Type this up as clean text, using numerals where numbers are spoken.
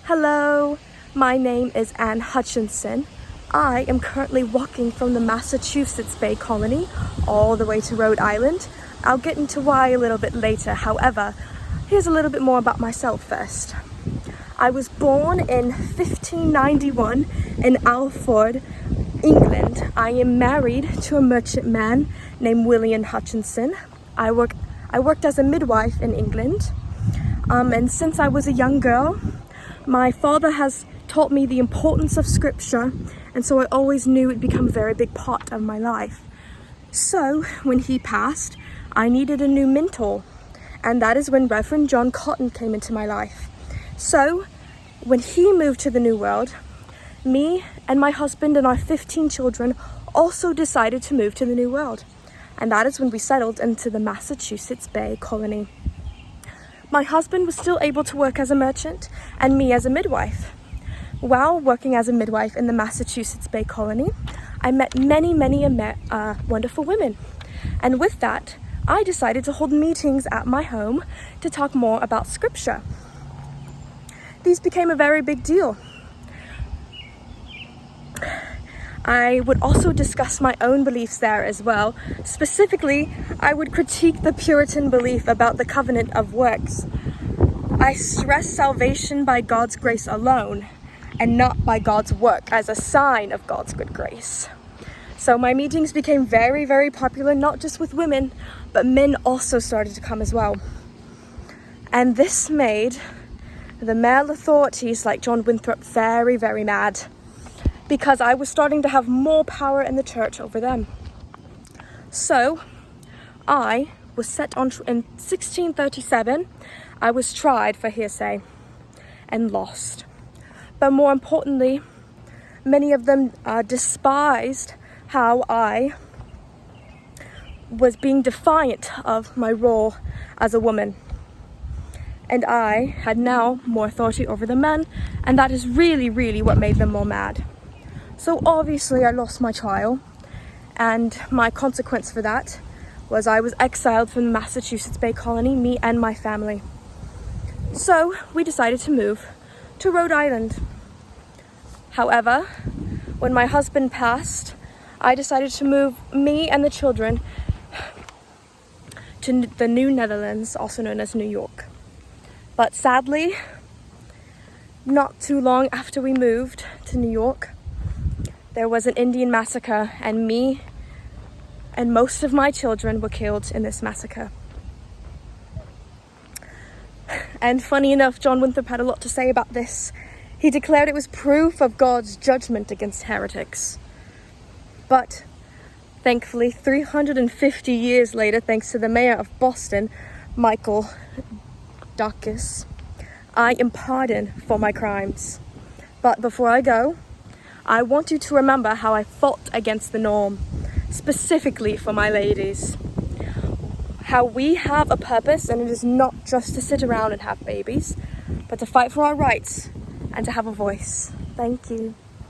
Hello, my name is Anne Hutchinson. I am currently walking from the Massachusetts Bay Colony all the way to Rhode Island. I'll get into why a little bit later. However, here's a little bit more about myself first. I was born in 1591 in Alford, England. I am married to a merchantman named William Hutchinson. I worked as a midwife in England. And since I was a young girl, my father has taught me the importance of scripture, and so I always knew it'd become a very big part of my life. So when he passed, I needed a new mentor, and that is when Reverend John Cotton came into my life. So when he moved to the New World, me and my husband and our 15 children also decided to move to the New World, and that is when we settled into the Massachusetts Bay Colony. My husband was still able to work as a merchant and me as a midwife. While working as a midwife in the Massachusetts Bay Colony, I met many wonderful women. And with that, I decided to hold meetings at my home to talk more about scripture. These became a very big deal. I would also discuss my own beliefs there as well. Specifically, I would critique the Puritan belief about the covenant of works. I stress salvation by God's grace alone and not by God's work as a sign of God's good grace. So my meetings became very popular, not just with women, but men also started to come as well. And this made the male authorities like John Winthrop very mad, because I was starting to have more power in the church over them. So I was set on, in 1637, I was tried for hearsay and lost. But more importantly, many of them despised how I was being defiant of my role as a woman. And I had now more authority over the men, and that is really what made them more mad. So obviously I lost my trial, and my consequence for that was I was exiled from the Massachusetts Bay Colony, me and my family. So we decided to move to Rhode Island. However, when my husband passed, I decided to move me and the children to the New Netherlands, also known as New York. But sadly, not too long after we moved to New York, there was an Indian massacre, and me and most of my children were killed in this massacre. And funny enough, John Winthrop had a lot to say about this. He declared it was proof of God's judgment against heretics. But thankfully, 350 years later, thanks to the mayor of Boston, Michael Dacus, I am pardoned for my crimes. But before I go, I want you to remember how I fought against the norm, specifically for my ladies. How we have a purpose, and it is not just to sit around and have babies, but to fight for our rights and to have a voice. Thank you.